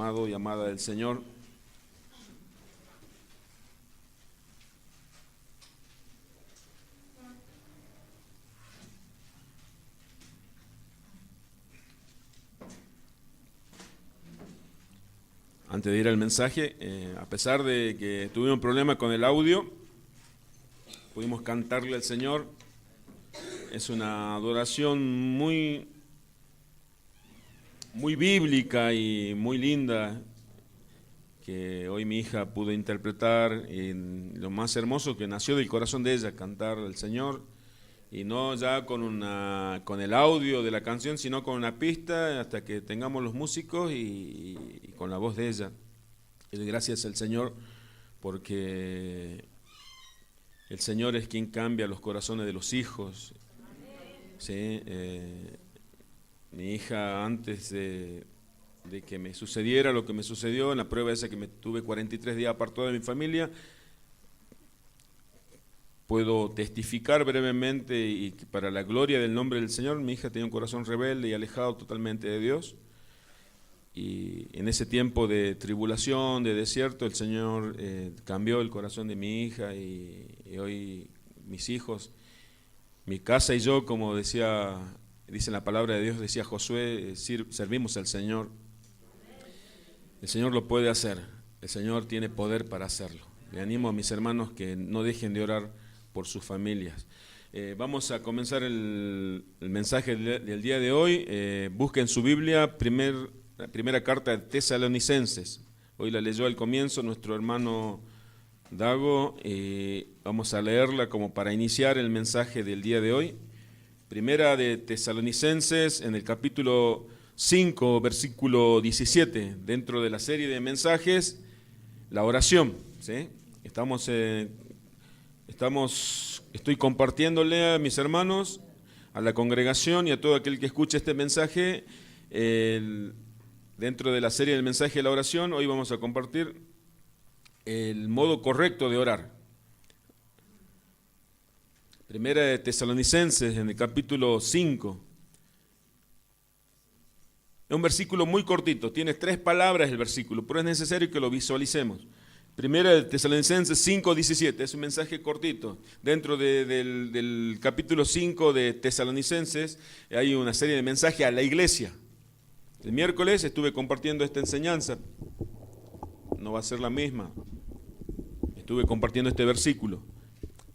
amado y amada del Señor. Antes de ir al mensaje, a pesar de que tuvimos un problema con el audio, pudimos cantarle al Señor. Es una adoración muy bíblica y muy linda que hoy mi hija pudo interpretar, y lo más hermoso que nació del corazón de ella, cantar al Señor, y no ya con el audio de la canción, sino con una pista hasta que tengamos los músicos y con la voz de ella. Y gracias al Señor, porque el Señor es quien cambia los corazones de los hijos. ¿Sí? Mi hija, antes de que me sucediera lo que me sucedió, en la prueba esa que me tuve 43 días apartado de mi familia, puedo testificar brevemente, y para la gloria del nombre del Señor, mi hija tenía un corazón rebelde y alejado totalmente de Dios. Y en ese tiempo de tribulación, de desierto, el Señor cambió el corazón de mi hija, y hoy mis hijos, mi casa y yo, como dice la palabra de Dios, decía Josué, servimos al Señor. El Señor lo puede hacer, el Señor tiene poder para hacerlo. Le animo a mis hermanos que no dejen de orar por sus familias. Vamos a comenzar el mensaje del día de hoy. Busquen su Biblia, la primera carta de Tesalonicenses. Hoy la leyó al comienzo nuestro hermano Dago, y vamos a leerla como para iniciar el mensaje del día de hoy. Primera de Tesalonicenses, en el capítulo 5, versículo 17, dentro de la serie de mensajes, la oración. ¿Sí? Estoy compartiéndole a mis hermanos, a la congregación y a todo aquel que escuche este mensaje, dentro de la serie del mensaje de la oración. Hoy vamos a compartir el modo correcto de orar. Primera de Tesalonicenses, en el capítulo 5. Es un versículo muy cortito, tiene 3 palabras el versículo, pero es necesario que lo visualicemos. Primera de Tesalonicenses 5:17, es un mensaje cortito. Dentro del capítulo 5 de Tesalonicenses hay una serie de mensajes a la iglesia. El miércoles estuve compartiendo esta enseñanza, no va a ser la misma. Estuve compartiendo este versículo.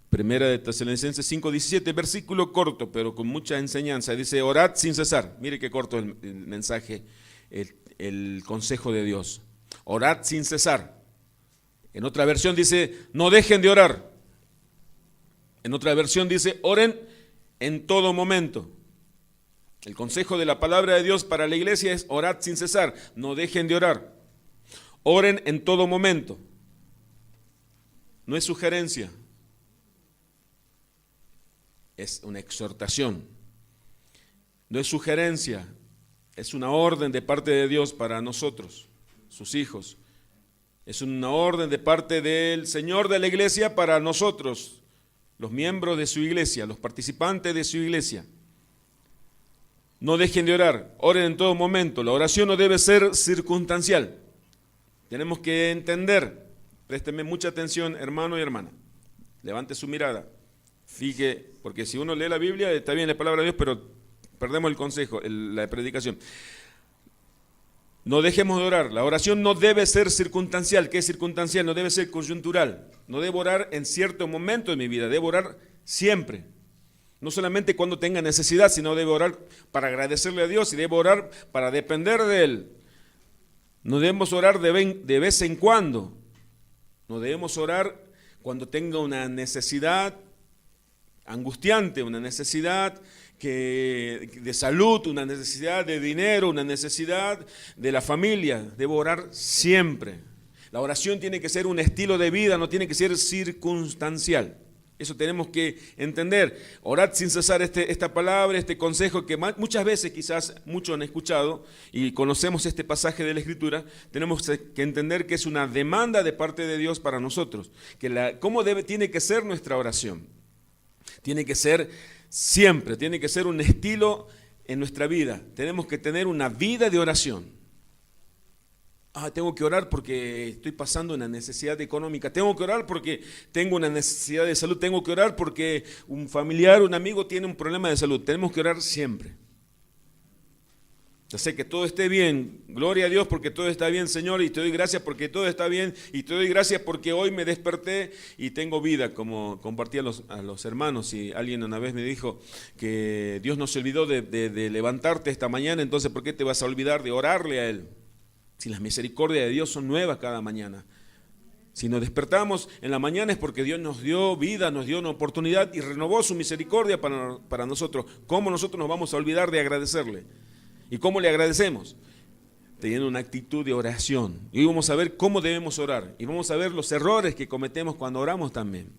Primera de Tesalonicenses 5:17, versículo corto, pero con mucha enseñanza. Dice, orad sin cesar. Mire qué corto el mensaje, el consejo de Dios. Orad sin cesar. En otra versión dice, no dejen de orar. En otra versión dice, oren en todo momento. El consejo de la palabra de Dios para la iglesia es, orad sin cesar, no dejen de orar. Oren en todo momento. No es sugerencia. Es una exhortación, no es sugerencia, es una orden de parte de Dios para nosotros, sus hijos. Es una orden de parte del Señor de la iglesia para nosotros, los miembros de su iglesia, los participantes de su iglesia. No dejen de orar, oren en todo momento. La oración no debe ser circunstancial. Tenemos que entender, présteme mucha atención, hermano y hermana, levante su mirada. Fije, porque si uno lee la Biblia, está bien la palabra de Dios, pero perdemos el consejo, la predicación. No dejemos de orar. La oración no debe ser circunstancial. ¿Qué es circunstancial? No debe ser coyuntural. No debo orar en cierto momento de mi vida, debo orar siempre. No solamente cuando tenga necesidad, sino debo orar para agradecerle a Dios y debo orar para depender de Él. No debemos orar de vez en cuando. No debemos orar cuando tenga una necesidad angustiante, una necesidad de salud, una necesidad de dinero, una necesidad de la familia. Debo orar siempre. La oración tiene que ser un estilo de vida, no tiene que ser circunstancial. Eso tenemos que entender. Orad sin cesar, esta palabra, este consejo que muchas veces quizás muchos han escuchado y conocemos este pasaje de la Escritura. Tenemos que entender que es una demanda de parte de Dios para nosotros. ¿Cómo tiene que ser nuestra oración? Tiene que ser siempre, tiene que ser un estilo en nuestra vida. Tenemos que tener una vida de oración. tengo que orar porque estoy pasando una necesidad económica, tengo que orar porque tengo una necesidad de salud, tengo que orar porque un familiar, un amigo tiene un problema de salud. Tenemos que orar siempre. Ya sé que todo esté bien, gloria a Dios porque todo está bien, Señor, y te doy gracias porque todo está bien, y te doy gracias porque hoy me desperté y tengo vida, como compartí a los hermanos. Y alguien una vez me dijo que Dios no se olvidó de levantarte esta mañana, entonces ¿por qué te vas a olvidar de orarle a Él? Si las misericordias de Dios son nuevas cada mañana. Si nos despertamos en la mañana es porque Dios nos dio vida, nos dio una oportunidad y renovó su misericordia para nosotros. ¿Cómo nosotros nos vamos a olvidar de agradecerle? ¿Y cómo le agradecemos? Teniendo una actitud de oración. Y vamos a ver cómo debemos orar. Y vamos a ver los errores que cometemos cuando oramos también.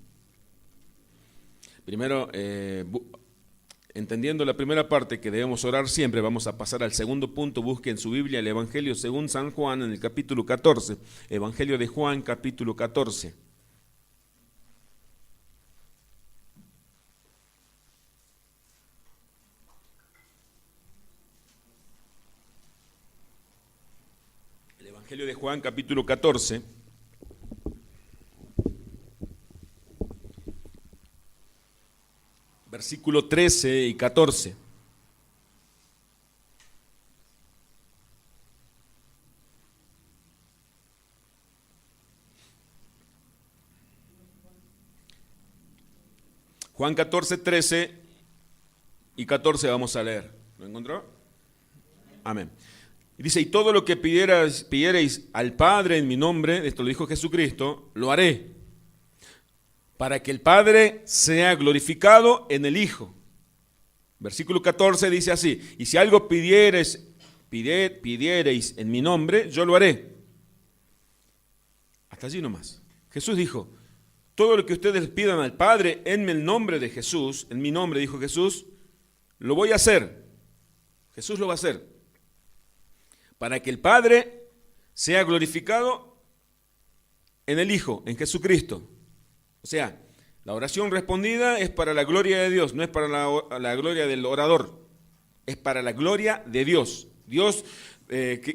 Primero, entendiendo la primera parte que debemos orar siempre, vamos a pasar al segundo punto. Busque en su Biblia el Evangelio según San Juan en el capítulo 14. Evangelio de Juan, capítulo 14. Evangelio de Juan, capítulo 14. Versículo 13 y 14. Juan 14, 13 y 14 vamos a leer. ¿Lo encontró? Amén. Y dice, y todo lo que pidierais al Padre en mi nombre, esto lo dijo Jesucristo, lo haré, para que el Padre sea glorificado en el Hijo. Versículo 14 dice así, y si algo pidierais en mi nombre, yo lo haré. Hasta allí nomás. Jesús dijo, todo lo que ustedes pidan al Padre en el nombre de Jesús, en mi nombre, dijo Jesús, lo voy a hacer. Jesús lo va a hacer. Para que el Padre sea glorificado en el Hijo, en Jesucristo. O sea, la oración respondida es para la gloria de Dios, no es para la gloria del orador, es para la gloria de Dios.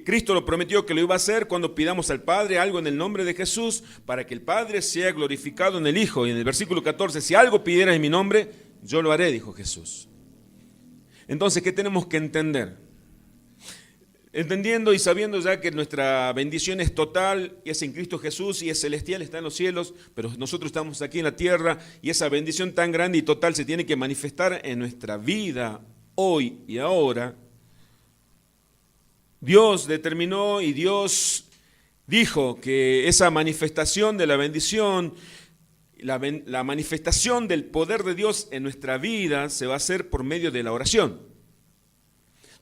Cristo lo prometió que lo iba a hacer cuando pidamos al Padre algo en el nombre de Jesús, para que el Padre sea glorificado en el Hijo. Y en el versículo 14, si algo pidieras en mi nombre, yo lo haré, dijo Jesús. Entonces, ¿qué tenemos que entender? Entendiendo y sabiendo ya que nuestra bendición es total y es en Cristo Jesús y es celestial, está en los cielos, pero nosotros estamos aquí en la tierra y esa bendición tan grande y total se tiene que manifestar en nuestra vida hoy y ahora. Dios determinó y Dios dijo que esa manifestación de la bendición, la manifestación del poder de Dios en nuestra vida se va a hacer por medio de la oración.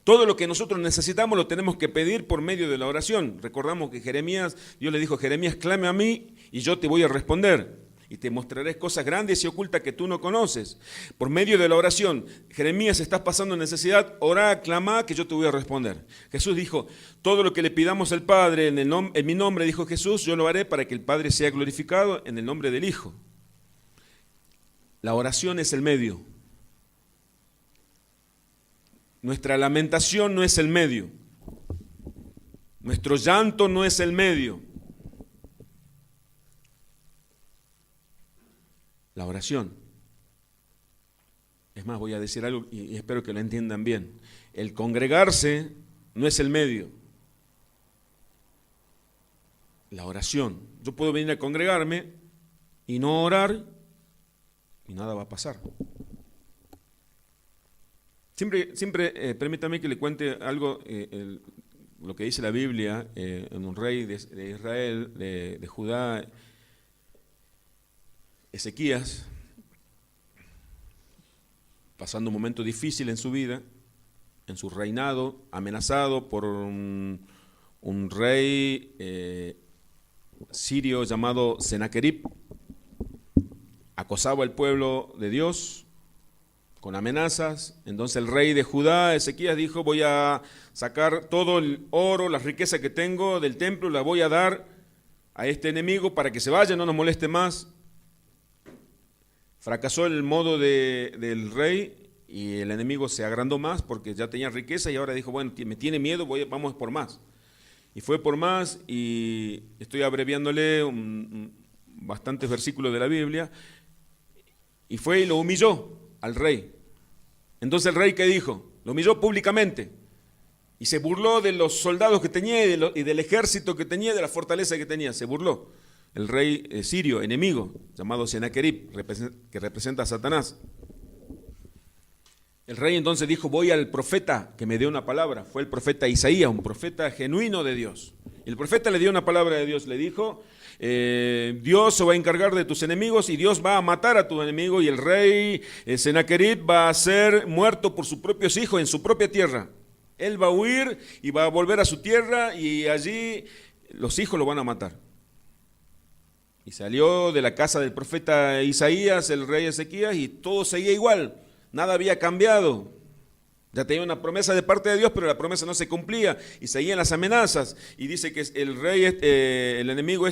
Todo lo que nosotros necesitamos lo tenemos que pedir por medio de la oración. Recordamos que Jeremías, Dios le dijo, Jeremías, clame a mí y yo te voy a responder. Y te mostraré cosas grandes y ocultas que tú no conoces. Por medio de la oración, Jeremías, estás pasando necesidad, orá, clama, que yo te voy a responder. Jesús dijo, todo lo que le pidamos al Padre en mi nombre, dijo Jesús, yo lo haré para que el Padre sea glorificado en el nombre del Hijo. La oración es el medio. Nuestra lamentación no es el medio. Nuestro llanto no es el medio. La oración. Es más, voy a decir algo y espero que lo entiendan bien. El congregarse no es el medio. La oración. Yo puedo venir a congregarme y no orar y nada va a pasar. Siempre permítame que le cuente algo, lo que dice la Biblia en un rey de Israel, de Judá, Ezequías, pasando un momento difícil en su vida, en su reinado, amenazado por un rey sirio llamado Senaquerib, acosaba al pueblo de Dios con amenazas. Entonces el rey de Judá, Ezequías, dijo, voy a sacar todo el oro, las riquezas que tengo del templo, las voy a dar a este enemigo para que se vaya, no nos moleste más. Fracasó el modo del rey y el enemigo se agrandó más porque ya tenía riqueza y ahora dijo, bueno, me tiene miedo, vamos por más. Y fue por más, y estoy abreviándole bastantes versículos de la Biblia, y fue y lo humilló al rey. Entonces el rey, ¿qué dijo? Lo humilló públicamente, y se burló de los soldados que tenía y del ejército que tenía, de la fortaleza que tenía, se burló. El rey sirio, enemigo, llamado Senaquerib, que representa a Satanás. El rey entonces dijo, voy al profeta que me dé una palabra. Fue el profeta Isaías, un profeta genuino de Dios. Y el profeta le dio una palabra de Dios, le dijo, Dios se va a encargar de tus enemigos y Dios va a matar a tu enemigo, y el rey Senaquerib va a ser muerto por sus propios hijos en su propia tierra. Él va a huir y va a volver a su tierra, y allí los hijos lo van a matar. Y salió de la casa del profeta Isaías, el rey Ezequías, y todo seguía igual. Nada había cambiado. Ya tenía una promesa de parte de Dios, pero la promesa no se cumplía y seguían las amenazas. Y dice que el rey, el enemigo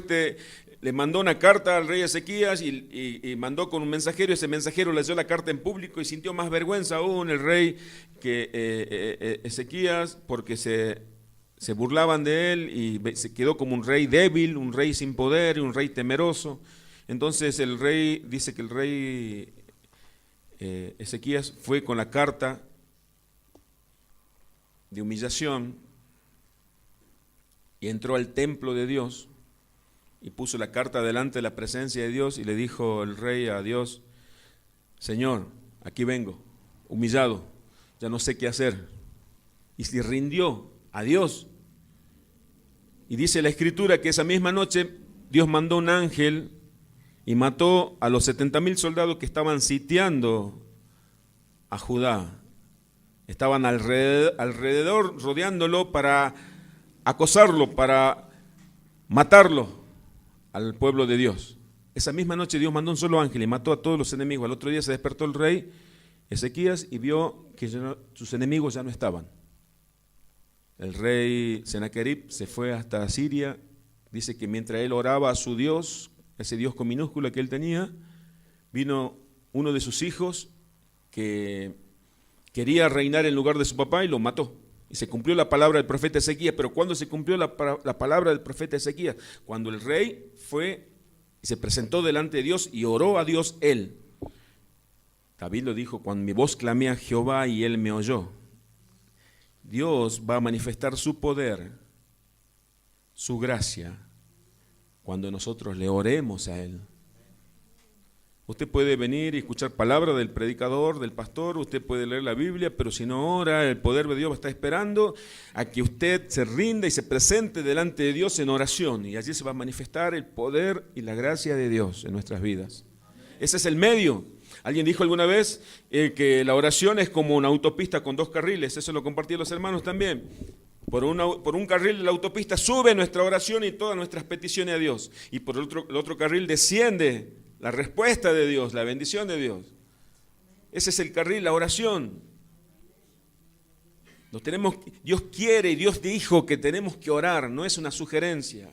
le mandó una carta al rey Ezequías y mandó con un mensajero. Ese mensajero leyó la carta en público y sintió más vergüenza aún el rey que Ezequías, porque se burlaban de él y se quedó como un rey débil, un rey sin poder, un rey temeroso. Entonces el rey, dice que el rey Ezequías fue con la carta de humillación y entró al templo de Dios y puso la carta delante de la presencia de Dios y le dijo el rey a Dios, Señor, aquí vengo, humillado, ya no sé qué hacer. Y se rindió a Dios. Y dice la Escritura que esa misma noche Dios mandó un ángel y mató a los 70,000 soldados que estaban sitiando a Judá. Estaban alrededor rodeándolo para acosarlo, para matarlo al pueblo de Dios. Esa misma noche Dios mandó un solo ángel y mató a todos los enemigos. Al otro día se despertó el rey Ezequías y vio que sus enemigos ya no estaban. El rey Senaquerib se fue hasta Siria. Dice que mientras él oraba a su Dios, ese Dios con minúscula que él tenía, vino uno de sus hijos que quería reinar en lugar de su papá y lo mató. Y se cumplió la palabra del profeta Ezequías. Pero ¿cuándo se cumplió la palabra del profeta Ezequías? Cuando el rey fue y se presentó delante de Dios y oró a Dios él. David lo dijo, cuando mi voz clamé a Jehová y él me oyó. Dios va a manifestar su poder, su gracia, cuando nosotros le oremos a Él. Usted puede venir y escuchar palabra del predicador, del pastor, usted puede leer la Biblia, pero si no ora, el poder de Dios está esperando a que usted se rinda y se presente delante de Dios en oración, y allí se va a manifestar el poder y la gracia de Dios en nuestras vidas. Ese es el medio. Alguien dijo alguna vez que la oración es como una autopista con 2 carriles, eso lo compartí a los hermanos también. Por un carril de la autopista sube nuestra oración y todas nuestras peticiones a Dios, y por el otro carril desciende la respuesta de Dios, la bendición de Dios. Ese es el carril, la oración. Dios quiere y Dios dijo que tenemos que orar, no es una sugerencia.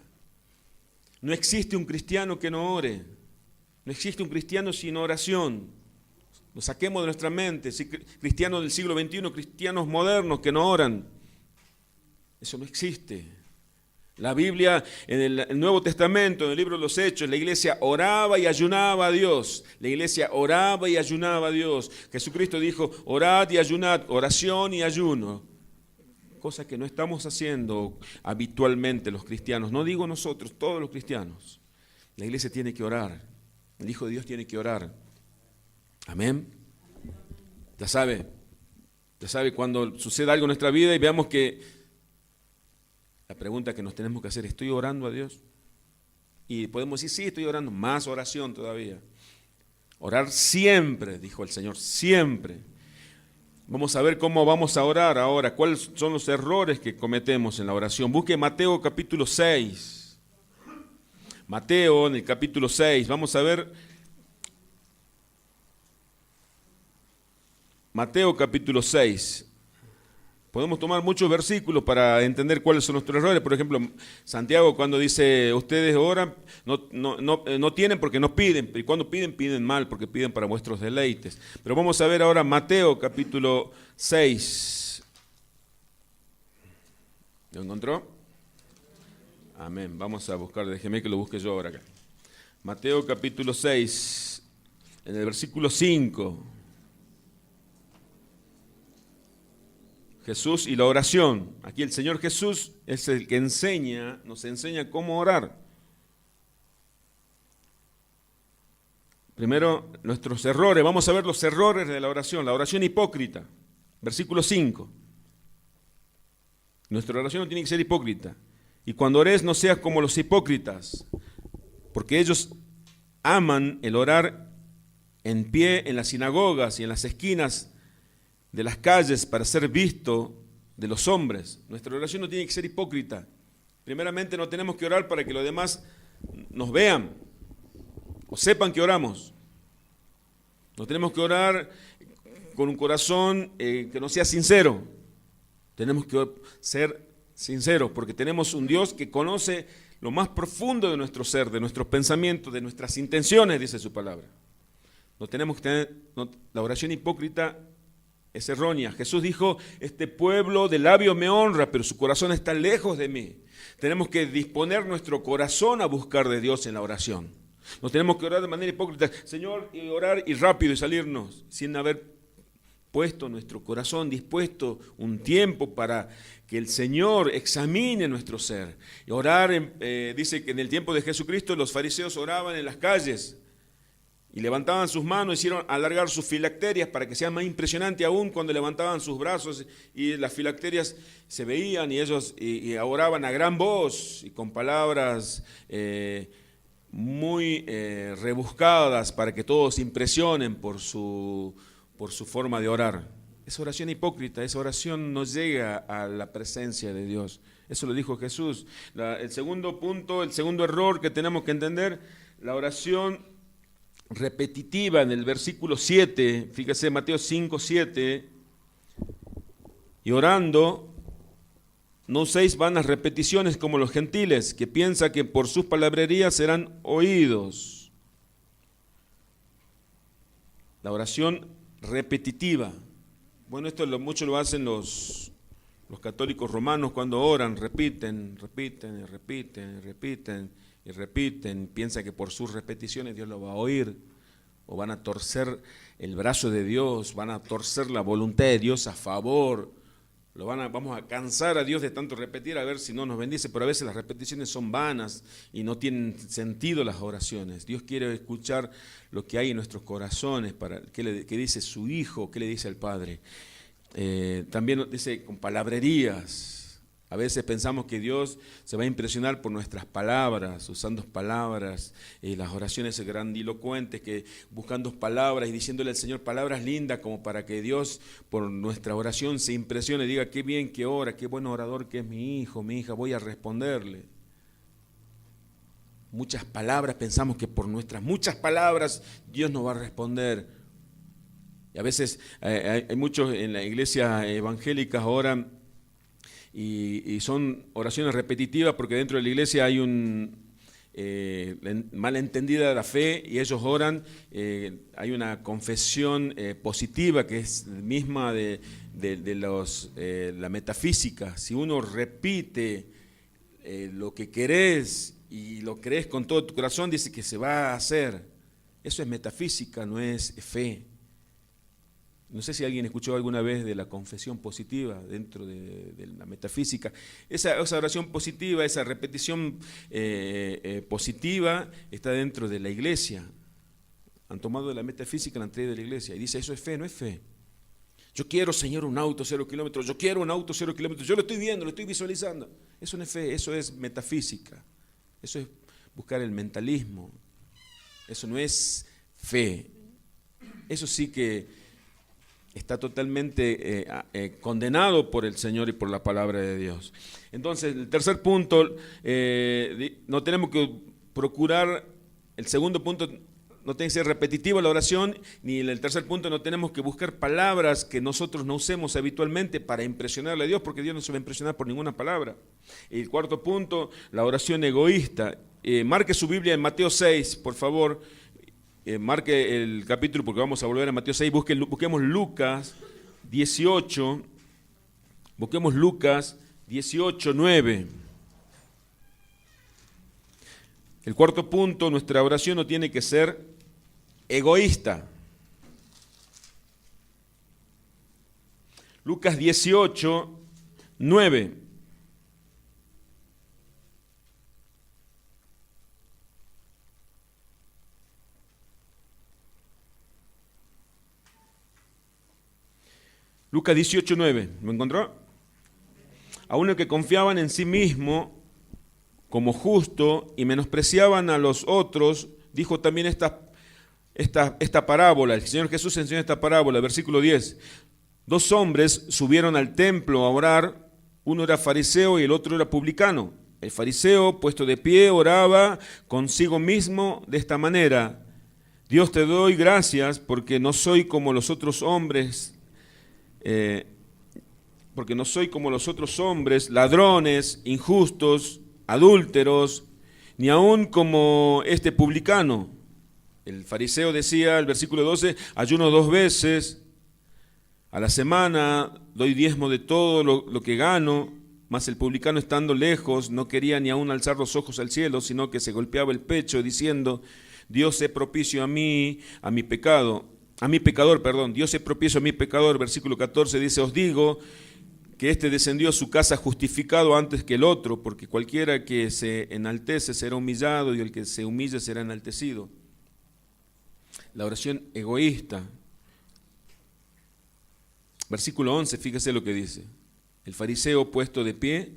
No existe un cristiano que no ore, no existe un cristiano sin oración. Lo saquemos de nuestra mente, cristianos del siglo XXI, cristianos modernos que no oran. Eso no existe. La Biblia, en el Nuevo Testamento, en el libro de los Hechos, la iglesia oraba y ayunaba a Dios. La iglesia oraba y ayunaba a Dios. Jesucristo dijo, orad y ayunad, oración y ayuno. Cosa que no estamos haciendo habitualmente los cristianos. No digo nosotros, todos los cristianos. La iglesia tiene que orar. El Hijo de Dios tiene que orar. Amén. Ya sabe cuando suceda algo en nuestra vida y veamos que la pregunta que nos tenemos que hacer, ¿estoy orando a Dios? Y podemos decir, sí, estoy orando, más oración todavía. Orar siempre, dijo el Señor, siempre. Vamos a ver cómo vamos a orar ahora, cuáles son los errores que cometemos en la oración. Busque Mateo capítulo 6. Mateo en el capítulo 6, vamos a ver. Mateo capítulo 6. Podemos tomar muchos versículos para entender cuáles son nuestros errores. Por ejemplo, Santiago cuando dice, ustedes oran, no tienen porque no piden. Y cuando piden, piden mal porque piden para vuestros deleites. Pero vamos a ver ahora Mateo capítulo 6. ¿Lo encontró? Amén. Vamos a buscar, déjeme que lo busque yo ahora acá. Mateo capítulo 6, en el versículo 5. Jesús y la oración. Aquí el Señor Jesús es el que nos enseña cómo orar. Primero, nuestros errores. Vamos a ver los errores de la oración hipócrita. Versículo 5. Nuestra oración no tiene que ser hipócrita. Y cuando ores no seas como los hipócritas, porque ellos aman el orar en pie en las sinagogas y en las esquinas de las calles para ser visto de los hombres. Nuestra oración no tiene que ser hipócrita. Primeramente no tenemos que orar para que los demás nos vean o sepan que oramos. No tenemos que orar con un corazón que no sea sincero. Tenemos que ser sinceros porque tenemos un Dios que conoce lo más profundo de nuestro ser, de nuestros pensamientos, de nuestras intenciones, dice su palabra. No tenemos que tener, la oración hipócrita es errónea. Jesús dijo, este pueblo de labios me honra, pero su corazón está lejos de mí. Tenemos que disponer nuestro corazón a buscar de Dios en la oración. No tenemos que orar de manera hipócrita, Señor, y orar y rápido y salirnos, sin haber puesto nuestro corazón, dispuesto un tiempo para que el Señor examine nuestro ser. Y orar, dice que en el tiempo de Jesucristo los fariseos oraban en las calles y levantaban sus manos, hicieron alargar sus filacterias para que sea más impresionante aún cuando levantaban sus brazos y las filacterias se veían y ellos y oraban a gran voz y con palabras muy rebuscadas para que todos se impresionen por su forma de orar. Esa oración hipócrita, esa oración no llega a la presencia de Dios. Eso lo dijo Jesús. El segundo punto, el segundo error que tenemos que entender, la oración repetitiva en el versículo 7, fíjese Mateo 5, 7, y orando, no uséis vanas repeticiones como los gentiles, que piensan que por sus palabrerías serán oídos. La oración repetitiva. Bueno, esto mucho lo hacen los católicos romanos cuando oran, repiten, piensan que por sus repeticiones Dios lo va a oír, o van a torcer el brazo de Dios, van a torcer la voluntad de Dios a favor, vamos a cansar a Dios de tanto repetir a ver si no nos bendice, pero a veces las repeticiones son vanas y no tienen sentido las oraciones. Dios quiere escuchar lo que hay en nuestros corazones, qué dice su Hijo, qué le dice el Padre. También dice con palabrerías. A veces pensamos que Dios se va a impresionar por nuestras palabras, usando palabras, las oraciones grandilocuentes, que buscando palabras y diciéndole al Señor palabras lindas como para que Dios por nuestra oración se impresione y diga qué bien que ora, qué buen orador que es mi hijo, mi hija, voy a responderle. Muchas palabras, pensamos que por nuestras muchas palabras Dios nos va a responder. Y a veces hay muchos en la iglesia evangélica ahora y son oraciones repetitivas porque dentro de la iglesia hay malentendida la fe y ellos oran, hay una confesión positiva que es misma de la metafísica. Si uno repite lo que querés y lo crees con todo tu corazón, dice que se va a hacer. Eso es metafísica, no es fe. No sé si alguien escuchó alguna vez de la confesión positiva dentro de la metafísica. Esa oración positiva, esa repetición positiva está dentro de la iglesia. Han tomado de la metafísica, la han traído de la iglesia y dice, eso es fe, no es fe. Yo quiero, Señor, un auto 0 kilómetros, yo quiero un auto 0 kilómetros, yo lo estoy viendo, lo estoy visualizando. Eso no es fe, eso es metafísica. Eso es buscar el mentalismo. Eso no es fe. Eso sí que está totalmente condenado por el Señor y por la palabra de Dios. Entonces, el tercer punto, no tenemos que procurar, el segundo punto, no tiene que ser repetitiva la oración, ni el tercer punto, no tenemos que buscar palabras que nosotros no usemos habitualmente para impresionarle a Dios, porque Dios no se va a impresionar por ninguna palabra. Y el cuarto punto, la oración egoísta. Marque su Biblia en Mateo 6, por favor. Marque el capítulo porque vamos a volver a Mateo 6, busquemos Lucas 18, busquemos Lucas 18, 9. El cuarto punto, nuestra oración no tiene que ser egoísta. Lucas 18, 9. Lucas 18, 9. ¿Lo encontró? A uno que confiaban en sí mismo como justo y menospreciaban a los otros, dijo también esta parábola. El Señor Jesús enseñó esta parábola, versículo 10. 2 hombres subieron al templo a orar, uno era fariseo y el otro era publicano. El fariseo, puesto de pie, oraba consigo mismo de esta manera: Dios, te doy gracias porque no soy como los otros hombres, ladrones, injustos, adúlteros, ni aun como este publicano. El fariseo decía, el versículo 12, ayuno 2 veces a la semana, doy diezmo de todo lo que gano, mas el publicano, estando lejos, no quería ni aun alzar los ojos al cielo, sino que se golpeaba el pecho diciendo: Dios es propicio a mí, Dios es propicio a mi pecador. Versículo 14 dice: os digo que éste descendió a su casa justificado antes que el otro, porque cualquiera que se enaltece será humillado, y el que se humille será enaltecido. La oración egoísta. Versículo 11, fíjese lo que dice. El fariseo, puesto de pie,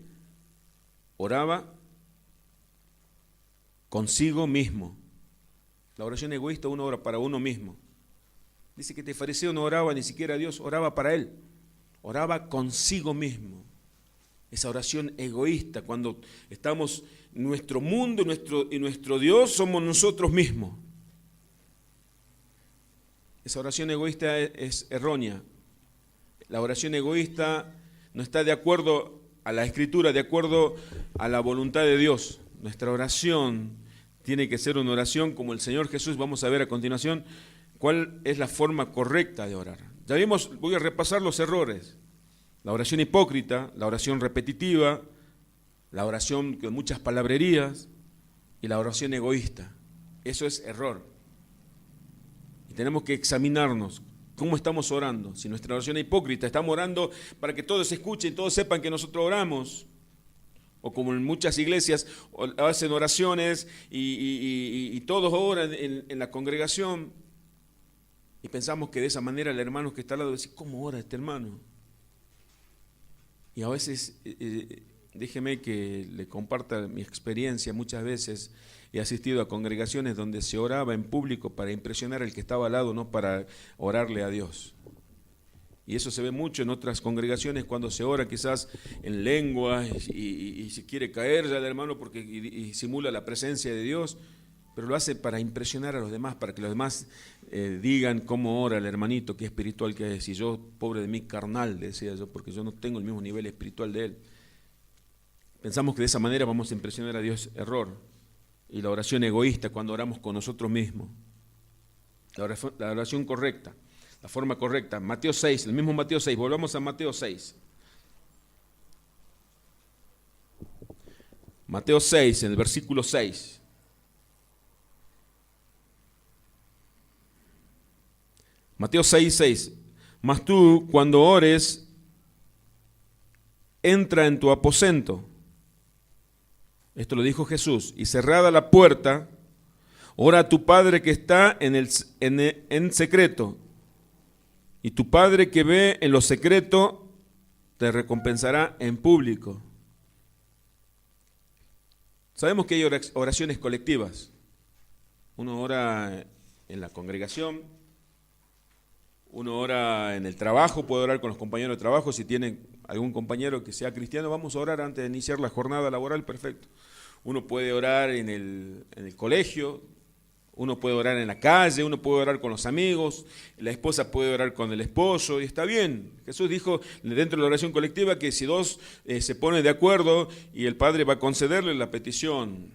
oraba consigo mismo. La oración egoísta, uno ora para uno mismo. Dice que este fariseo no oraba ni siquiera a Dios, oraba para él. Oraba consigo mismo. Esa oración egoísta, cuando estamos, nuestro mundo y nuestro Dios somos nosotros mismos. Esa oración egoísta es errónea. La oración egoísta no está de acuerdo a la Escritura, de acuerdo a la voluntad de Dios. Nuestra oración tiene que ser una oración como el Señor Jesús. Vamos a ver a continuación cuál es la forma correcta de orar. Ya vimos, voy a repasar los errores. La oración hipócrita, la oración repetitiva, la oración con muchas palabrerías y la oración egoísta. Eso es error. Y tenemos que examinarnos cómo estamos orando. Si nuestra oración es hipócrita, estamos orando para que todos escuchen, todos sepan que nosotros oramos. O como en muchas iglesias hacen oraciones y todos oran en la congregación. Y pensamos que de esa manera el hermano que está al lado dice: ¿cómo ora este hermano? Y a veces, déjeme que le comparta mi experiencia. Muchas veces he asistido a congregaciones donde se oraba en público para impresionar al que estaba al lado, no para orarle a Dios. Y eso se ve mucho en otras congregaciones cuando se ora quizás en lengua y se quiere caer ya el hermano porque y simula la presencia de Dios, pero lo hace para impresionar a los demás, para que los demás digan cómo ora el hermanito, qué espiritual que es. Y yo, pobre de mí, carnal, decía yo, porque yo no tengo el mismo nivel espiritual de él. Pensamos que de esa manera vamos a impresionar a Dios. Error. Y la oración egoísta, cuando oramos con nosotros mismos. La oración correcta, la forma correcta. Mateo 6, el mismo Mateo 6, volvamos a Mateo 6. Mateo 6, en el versículo 6. Mateo 6, 6. Mas tú, cuando ores, entra en tu aposento. Esto lo dijo Jesús. Y cerrada la puerta, ora a tu Padre que está en secreto. Y tu Padre que ve en lo secreto, te recompensará en público. Sabemos que hay oraciones colectivas. Uno ora en la congregación, uno ora en el trabajo, puede orar con los compañeros de trabajo. Si tienen algún compañero que sea cristiano, vamos a orar antes de iniciar la jornada laboral, perfecto. Uno puede orar en el colegio, uno puede orar en la calle, uno puede orar con los amigos, la esposa puede orar con el esposo, y está bien. Jesús dijo dentro de la oración colectiva que si dos se ponen de acuerdo y el Padre va a concederle la petición.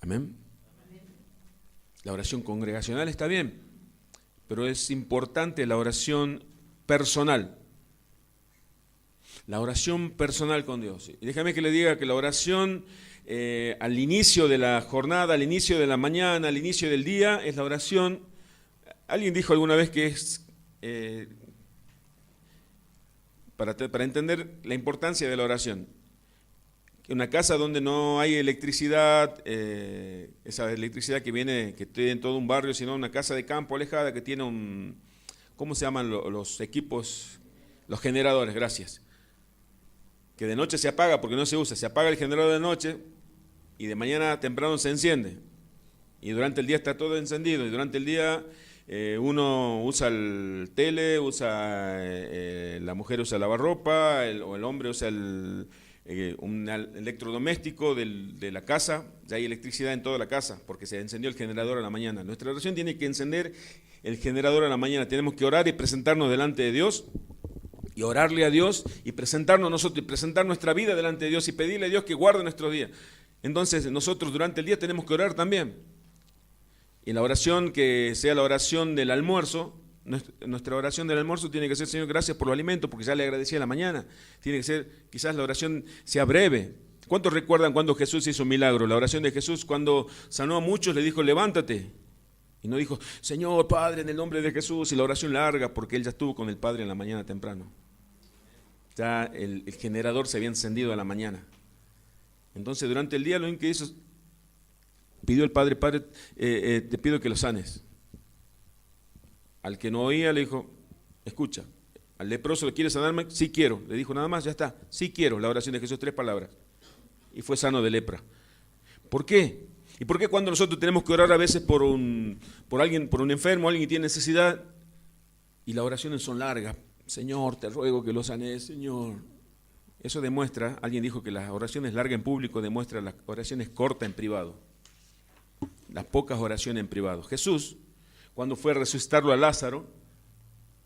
Amén. La oración congregacional está bien, pero es importante la oración personal. La oración personal con Dios. Y déjame que le diga que la oración al inicio de la jornada, al inicio de la mañana, al inicio del día, es la oración. Alguien dijo alguna vez que es, para entender la importancia de la oración, una casa donde no hay electricidad, esa electricidad que viene, que tiene en todo un barrio, sino una casa de campo alejada que tiene un, ¿cómo se llaman los equipos? Los generadores, gracias. Que de noche se apaga porque no se usa, se apaga el generador de noche y de mañana temprano se enciende. Y durante el día está todo encendido y durante el día uno usa el tele, la mujer usa el lavarropa, o el hombre usa un electrodoméstico de la casa. Ya hay electricidad en toda la casa porque se encendió el generador a la mañana. Nuestra oración tiene que encender el generador a la mañana. Tenemos que orar y presentarnos delante de Dios y orarle a Dios y presentarnos nosotros y presentar nuestra vida delante de Dios y pedirle a Dios que guarde nuestro día. Entonces nosotros durante el día tenemos que orar también. Y la oración que sea la oración del almuerzo, nuestra oración del almuerzo tiene que ser: Señor, gracias por los alimentos, porque ya le agradecí a la mañana. Tiene que ser, quizás la oración sea breve. ¿Cuántos recuerdan cuando Jesús hizo un milagro? La oración de Jesús cuando sanó a muchos le dijo: levántate. Y no dijo: Señor, Padre, en el nombre de Jesús. Y la oración larga, porque él ya estuvo con el Padre en la mañana temprano. Ya el generador se había encendido a la mañana. Entonces durante el día lo único que hizo, pidió al Padre: Padre, te pido que lo sanes. Al que no oía le dijo: escucha. Al leproso: ¿le quieres sanarme? Sí quiero. Le dijo nada más: ya está, sí quiero. La oración de Jesús, 3 palabras. Y fue sano de lepra. ¿Por qué? ¿Y por qué cuando nosotros tenemos que orar a veces por alguien, por un enfermo, alguien que tiene necesidad, y las oraciones son largas? Señor, te ruego que lo sanes, Señor. Eso demuestra, alguien dijo que las oraciones largas en público demuestran las oraciones cortas en privado. Las pocas oraciones en privado. Jesús, cuando fue a resucitarlo a Lázaro,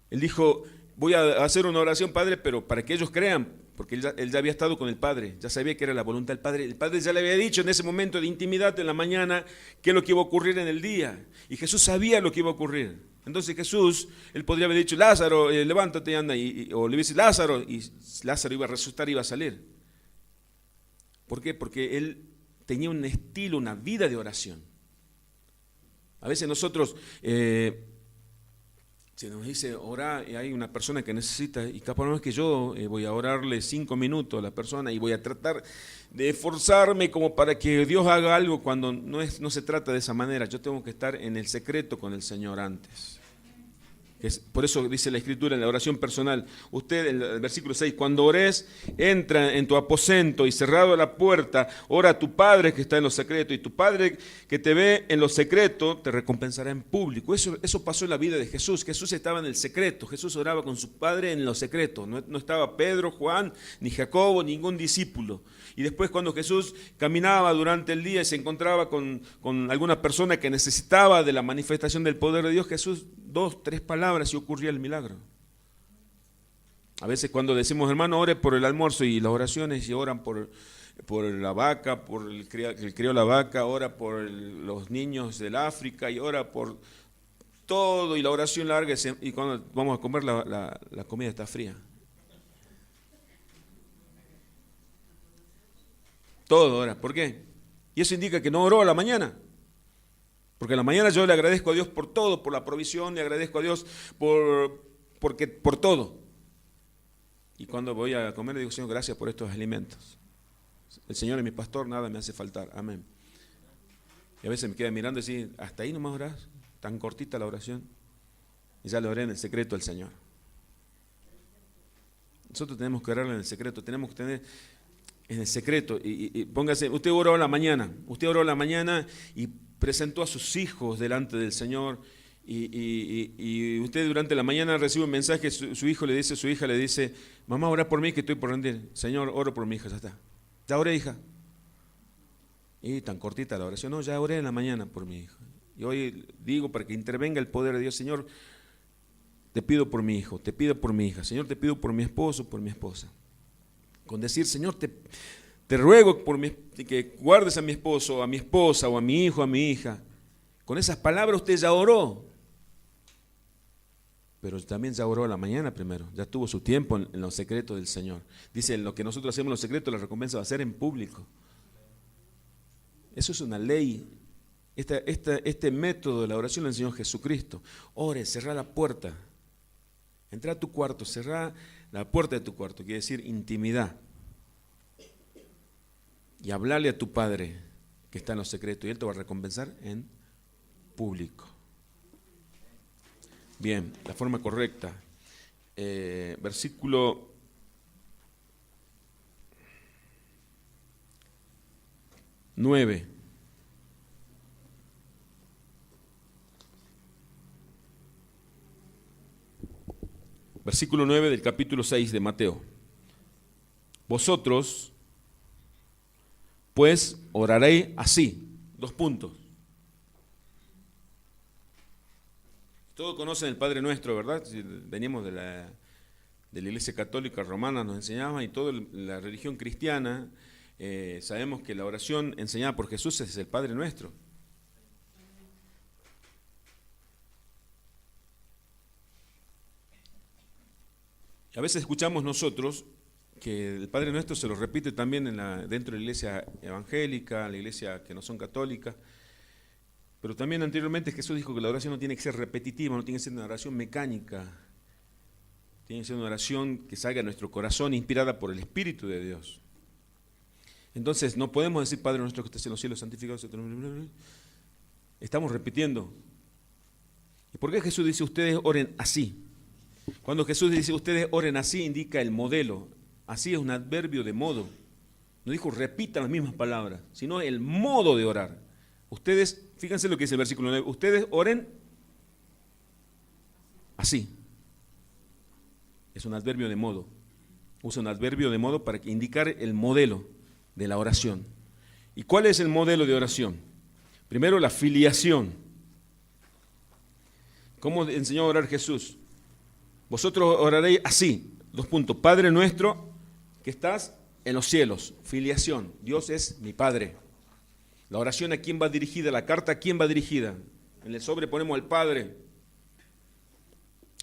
él dijo: voy a hacer una oración, Padre, pero para que ellos crean, porque él ya había estado con el Padre, ya sabía que era la voluntad del Padre. El Padre ya le había dicho en ese momento de intimidad en la mañana qué es lo que iba a ocurrir en el día, y Jesús sabía lo que iba a ocurrir. Entonces Jesús, él podría haber dicho: Lázaro, levántate y anda, o le dice Lázaro, y Lázaro iba a resucitar y iba a salir. ¿Por qué? Porque él tenía un estilo, una vida de oración. A veces nosotros, se nos dice orar, y hay una persona que necesita, y capaz no es que yo voy a orarle 5 minutos a la persona y voy a tratar de esforzarme como para que Dios haga algo, cuando no se trata de esa manera. Yo tengo que estar en el secreto con el Señor antes. Por eso dice la Escritura en la oración personal, usted, en el versículo 6, cuando ores, entra en tu aposento y cerrado la puerta, ora a tu Padre que está en lo secreto, y tu Padre que te ve en lo secreto te recompensará en público. Eso pasó en la vida de Jesús. Jesús estaba en el secreto, Jesús oraba con su Padre en lo secreto. No estaba Pedro, Juan, ni Jacobo, ningún discípulo. Y después, cuando Jesús caminaba durante el día y se encontraba con alguna persona que necesitaba de la manifestación del poder de Dios, Jesús, 2, 3 palabras y ocurría el milagro. A veces cuando decimos: hermano, ore por el almuerzo, y las oraciones, y oran por la vaca, por el que crió la vaca, ora por los niños del África, y ora por todo, y la oración larga, y cuando vamos a comer la comida está fría. Todo ora. ¿Por qué? Y eso indica que no oró a la mañana. Porque a la mañana yo le agradezco a Dios por todo, por la provisión, le agradezco a Dios por todo. Y cuando voy a comer le digo: Señor, gracias por estos alimentos. El Señor es mi pastor, nada me hace faltar. Amén. Y a veces me queda mirando y decir: hasta ahí nomás orás, tan cortita la oración. Y ya le oré en el secreto al Señor. Nosotros tenemos que orarle en el secreto, tenemos que tener en el secreto. Y póngase, usted oró a la mañana y presentó a sus hijos delante del Señor, y usted durante la mañana recibe un mensaje, su hija le dice: mamá, ora por mí que estoy por rendir. Señor, oro por mi hija, ya está. ¿Ya oré, hija? Y tan cortita la oración. No, ya oré en la mañana por mi hija. Y hoy digo, para que intervenga el poder de Dios: Señor, te pido por mi hijo, te pido por mi hija. Señor, te pido por mi esposo, por mi esposa. Con decir: Señor, te ruego que guardes a mi esposo, a mi esposa, o a mi hijo, a mi hija. Con esas palabras usted ya oró. Pero también ya oró a la mañana primero, ya tuvo su tiempo en los secretos del Señor. Dice: lo que nosotros hacemos en los secretos, la recompensa va a ser en público. Eso es una ley. Este método de la oración lo enseñó Jesucristo. Ore, cerrá la puerta. Entra a tu cuarto, cerrá la puerta de tu cuarto, quiere decir intimidad. Y hablarle a tu Padre que está en lo secreto y Él te va a recompensar en público. Bien, la forma correcta. Versículo 9. Versículo 9 del capítulo 6 de Mateo. Vosotros, pues, oraréis así. 2 puntos. Todos conocen el Padre Nuestro, ¿verdad? Venimos de la Iglesia Católica Romana, nos enseñaba, y toda la religión cristiana, sabemos que la oración enseñada por Jesús es el Padre Nuestro. A veces escuchamos nosotros que el Padre Nuestro se lo repite también dentro de la iglesia evangélica, la iglesia que no son católicas, pero también anteriormente Jesús dijo que la oración no tiene que ser repetitiva, no tiene que ser una oración mecánica, tiene que ser una oración que salga de nuestro corazón, inspirada por el Espíritu de Dios. Entonces no podemos decir Padre Nuestro que estés en los cielos, santificado sea tu nombre. Estamos repitiendo. ¿Y por qué Jesús dice ustedes oren así? Cuando Jesús dice ustedes oren así, indica el modelo. Así es un adverbio de modo. No dijo repitan las mismas palabras, sino el modo de orar. Ustedes, fíjense lo que dice el versículo 9, ustedes oren así. Es un adverbio de modo. Usa un adverbio de modo para indicar el modelo de la oración. ¿Y cuál es el modelo de oración? Primero, la filiación. ¿Cómo enseñó a orar Jesús? Vosotros oraréis así, 2 puntos. Padre nuestro que estás en los cielos, filiación. Dios es mi Padre. La oración a quién va dirigida, la carta a quién va dirigida. En el sobre ponemos al Padre.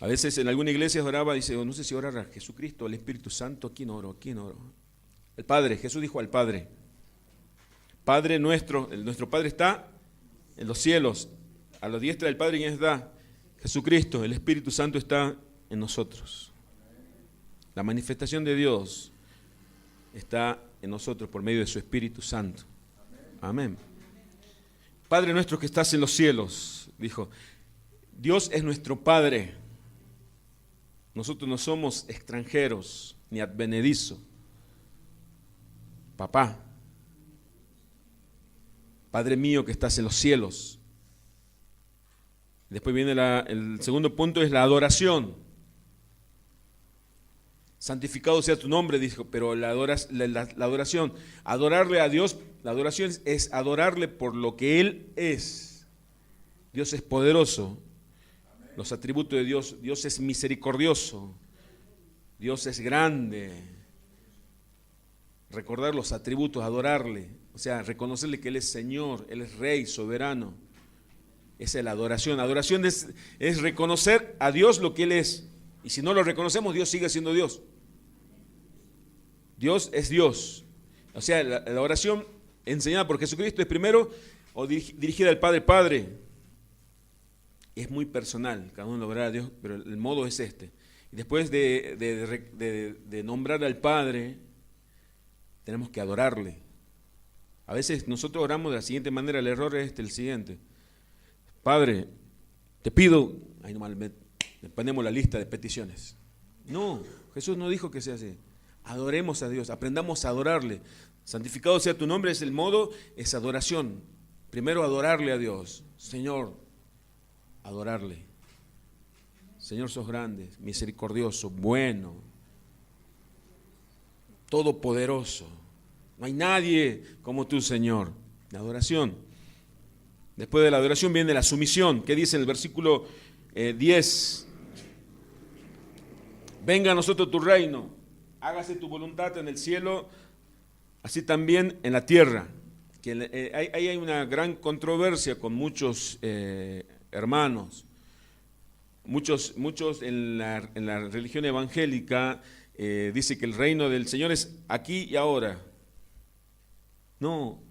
A veces en alguna iglesia oraba, dice, no sé si orar a Jesucristo, al Espíritu Santo, ¿a quién oro? ¿A quién oro? El Padre, Jesús dijo al Padre. Padre nuestro, nuestro Padre está en los cielos, a la diestra del Padre, ¿quién está? Jesucristo, el Espíritu Santo está en nosotros. La manifestación de Dios está en nosotros por medio de su Espíritu Santo. Amén. Padre nuestro que estás en los cielos, dijo, Dios es nuestro Padre. Nosotros no somos extranjeros ni advenedizos. Papá, Padre mío que estás en los cielos. Después viene el segundo punto, es la adoración. Santificado sea tu nombre, dijo, pero la adoración, adorarle a Dios, la adoración es adorarle por lo que Él es. Dios es poderoso, los atributos de Dios, Dios es misericordioso, Dios es grande. Recordar los atributos, adorarle, o sea, reconocerle que Él es Señor, Él es Rey, soberano. Esa es la adoración. Adoración es reconocer a Dios lo que Él es. Y si no lo reconocemos, Dios sigue siendo Dios. Dios es Dios. O sea, la oración enseñada por Jesucristo es primero o dirigida al Padre. Padre, es muy personal, cada uno lo verá a Dios, pero el modo es este. Y después de nombrar al Padre, tenemos que adorarle. A veces nosotros oramos de la siguiente manera, el error es el siguiente. Padre, te pido, ahí nomás le ponemos la lista de peticiones. No, Jesús no dijo que sea así. Adoremos a Dios, aprendamos a adorarle. Santificado sea tu nombre, es el modo, es adoración. Primero adorarle a Dios. Señor, adorarle. Señor, sos grande, misericordioso, bueno, todopoderoso. No hay nadie como tú, Señor. La adoración. Después de la adoración viene la sumisión. ¿Qué dice en el versículo 10? Venga a nosotros tu reino, hágase tu voluntad en el cielo, así también en la tierra. Ahí hay una gran controversia con muchos hermanos. Muchos en la religión evangélica dice que el reino del Señor es aquí y ahora. No,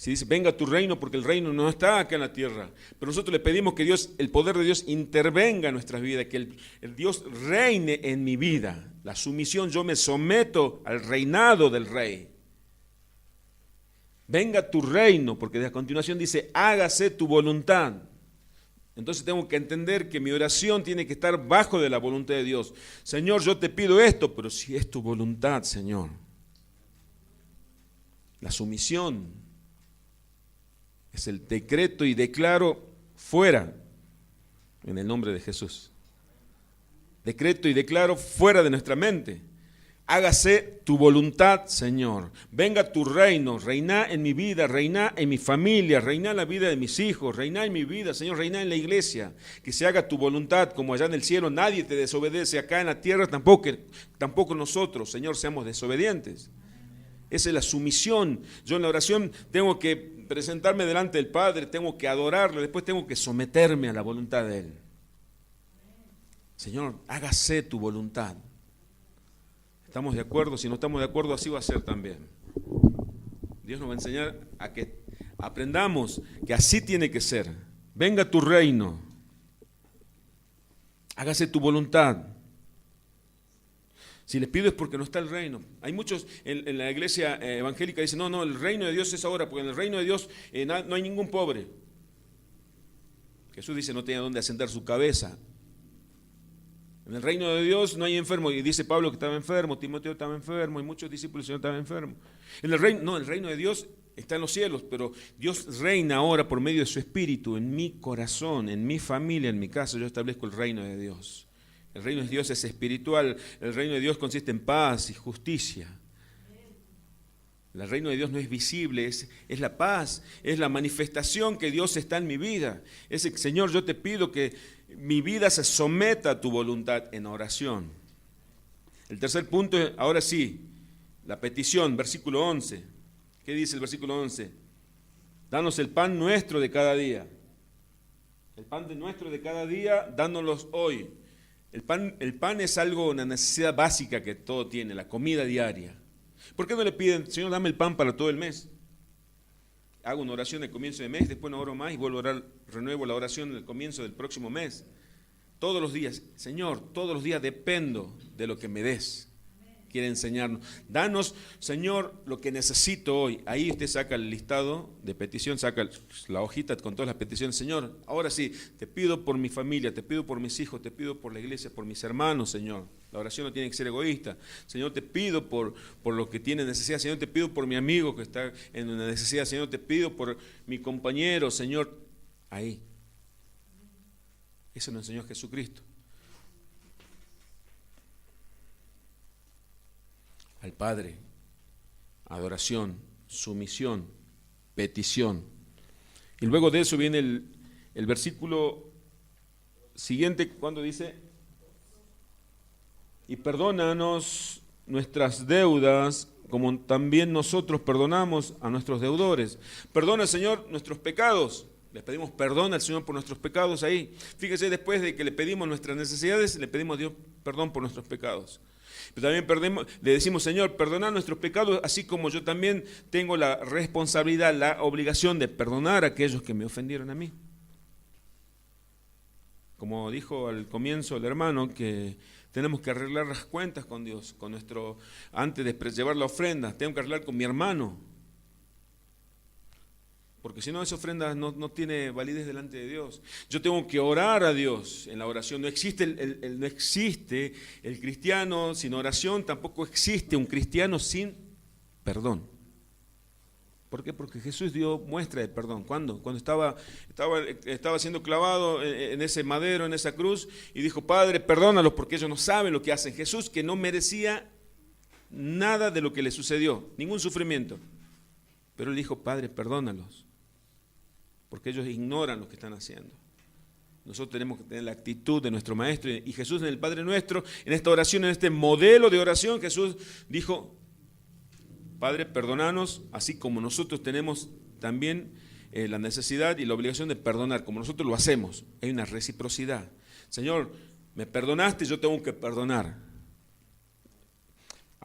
Si dice, venga tu reino, porque el reino no está acá en la tierra. Pero nosotros le pedimos que Dios, el poder de Dios intervenga en nuestras vidas, que el Dios reine en mi vida. La sumisión, yo me someto al reinado del Rey. Venga tu reino, porque a continuación dice, hágase tu voluntad. Entonces tengo que entender que mi oración tiene que estar bajo de la voluntad de Dios. Señor, yo te pido esto, pero si es tu voluntad, Señor. La sumisión es el decreto y declaro fuera, en el nombre de Jesús. Decreto y declaro fuera de nuestra mente. Hágase tu voluntad, Señor. Venga tu reino, reina en mi vida, reina en mi familia, reina en la vida de mis hijos, reina en mi vida, Señor, reina en la iglesia. Que se haga tu voluntad como allá en el cielo. Nadie te desobedece. Acá en la tierra tampoco nosotros, Señor, seamos desobedientes. Esa es la sumisión. Yo en la oración tengo que presentarme delante del Padre, tengo que adorarle, después tengo que someterme a la voluntad de Él. Señor, hágase tu voluntad. ¿Estamos de acuerdo? Si no estamos de acuerdo, así va a ser también. Dios nos va a enseñar a que aprendamos que así tiene que ser. Venga tu reino. Hágase tu voluntad. Si les pido es porque no está el reino. Hay muchos en la iglesia evangélica que dicen, no, el reino de Dios es ahora, porque en el reino de Dios no hay ningún pobre. Jesús dice, no tenía dónde asentar su cabeza. En el reino de Dios no hay enfermo, y dice Pablo que estaba enfermo, Timoteo estaba enfermo, y muchos discípulos del Señor estaban enfermos. El reino de Dios está en los cielos, pero Dios reina ahora por medio de su Espíritu, en mi corazón, en mi familia, en mi casa, yo establezco el reino de Dios. El reino de Dios es espiritual, el reino de Dios consiste en paz y justicia. El reino de Dios no es visible, es la paz, es la manifestación que Dios está en mi vida. Señor, yo te pido que mi vida se someta a tu voluntad en oración. El tercer punto, ahora sí, la petición, versículo 11. ¿Qué dice el versículo 11? Danos el pan nuestro de cada día. El pan nuestro de cada día, dánoslos hoy. El pan es algo, una necesidad básica que todo tiene, la comida diaria. ¿Por qué no le piden, Señor, dame el pan para todo el mes? Hago una oración al comienzo de mes, después no oro más y vuelvo a orar, renuevo la oración en el comienzo del próximo mes. Todos los días, Señor, todos los días dependo de lo que me des. Quiere enseñarnos. Danos, Señor, lo que necesito hoy. Ahí usted saca el listado de petición, saca la hojita con todas las peticiones. Señor, ahora sí, te pido por mi familia, te pido por mis hijos, te pido por la iglesia, por mis hermanos, Señor. La oración no tiene que ser egoísta. Señor, te pido por lo que tiene necesidad. Señor, te pido por mi amigo que está en una necesidad. Señor, te pido por mi compañero, Señor. Ahí. Eso nos enseñó Jesucristo. Al Padre, adoración, sumisión, petición. Y luego de eso viene el versículo siguiente cuando dice, y perdónanos nuestras deudas como también nosotros perdonamos a nuestros deudores. Perdona, Señor, nuestros pecados. Le pedimos perdón al Señor por nuestros pecados ahí. Fíjese, después de que le pedimos nuestras necesidades, le pedimos a Dios perdón por nuestros pecados. Pero también le decimos, Señor, perdona nuestros pecados, así como yo también tengo la responsabilidad, la obligación de perdonar a aquellos que me ofendieron a mí. Como dijo al comienzo el hermano, que tenemos que arreglar las cuentas con Dios, antes de llevar la ofrenda, tengo que arreglar con mi hermano. Porque si no, esa ofrenda no tiene validez delante de Dios. Yo tengo que orar a Dios en la oración. No existe no existe el cristiano sin oración, tampoco existe un cristiano sin perdón. ¿Por qué? Porque Jesús dio muestra de perdón. ¿Cuándo? Cuando estaba siendo clavado en ese madero, en esa cruz, y dijo, Padre, perdónalos porque ellos no saben lo que hacen. Jesús, que no merecía nada de lo que le sucedió, ningún sufrimiento. Pero él dijo, Padre, perdónalos, porque ellos ignoran lo que están haciendo. Nosotros tenemos que tener la actitud de nuestro Maestro, y Jesús en el Padre Nuestro, en esta oración, en este modelo de oración, Jesús dijo, Padre, perdonanos, así como nosotros tenemos también la necesidad y la obligación de perdonar, como nosotros lo hacemos. Hay una reciprocidad. Señor, me perdonaste, yo tengo que perdonar.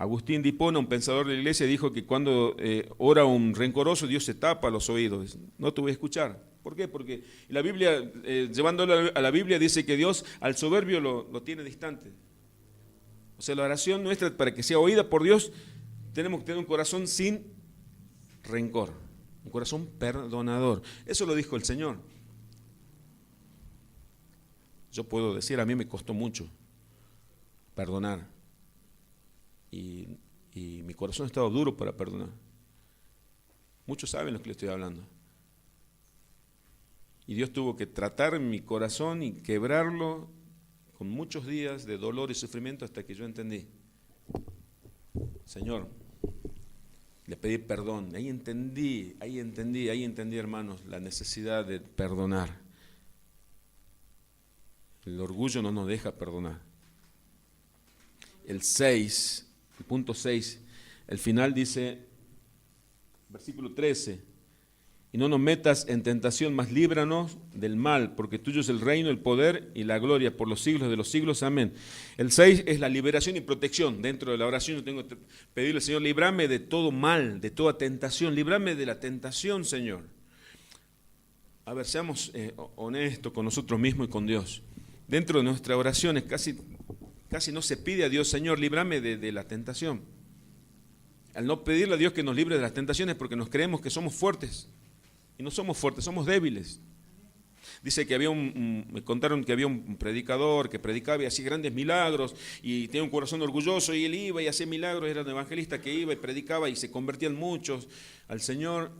Agustín de Hipona, un pensador de la iglesia, dijo que cuando ora un rencoroso, Dios se tapa los oídos. No te voy a escuchar. ¿Por qué? Porque la Biblia, llevándolo a la Biblia, dice que Dios al soberbio lo tiene distante. O sea, la oración nuestra, para que sea oída por Dios, tenemos que tener un corazón sin rencor, un corazón perdonador. Eso lo dijo el Señor. Yo puedo decir, a mí me costó mucho perdonar. Y mi corazón estaba duro para perdonar. Muchos saben lo que le estoy hablando. Y Dios tuvo que tratar mi corazón y quebrarlo con muchos días de dolor y sufrimiento hasta que yo entendí. Señor, le pedí perdón. Ahí entendí, hermanos, la necesidad de perdonar. El orgullo no nos deja perdonar. El punto 6, el final dice, versículo 13, y no nos metas en tentación, mas líbranos del mal, porque tuyo es el reino, el poder y la gloria por los siglos de los siglos. Amén. El 6 es la liberación y protección. Dentro de la oración yo tengo que pedirle al Señor, líbrame de todo mal, de toda tentación, líbrame de la tentación, Señor. A ver, seamos honestos con nosotros mismos y con Dios. Dentro de nuestras oraciones casi no se pide a Dios, Señor, líbrame de la tentación. Al no pedirle a Dios que nos libre de las tentaciones porque nos creemos que somos fuertes. Y no somos fuertes, somos débiles. Dice que me contaron que había un predicador que predicaba y hacía grandes milagros y tenía un corazón orgulloso y él iba y hacía milagros, era un evangelista que iba y predicaba y se convertían muchos al Señor.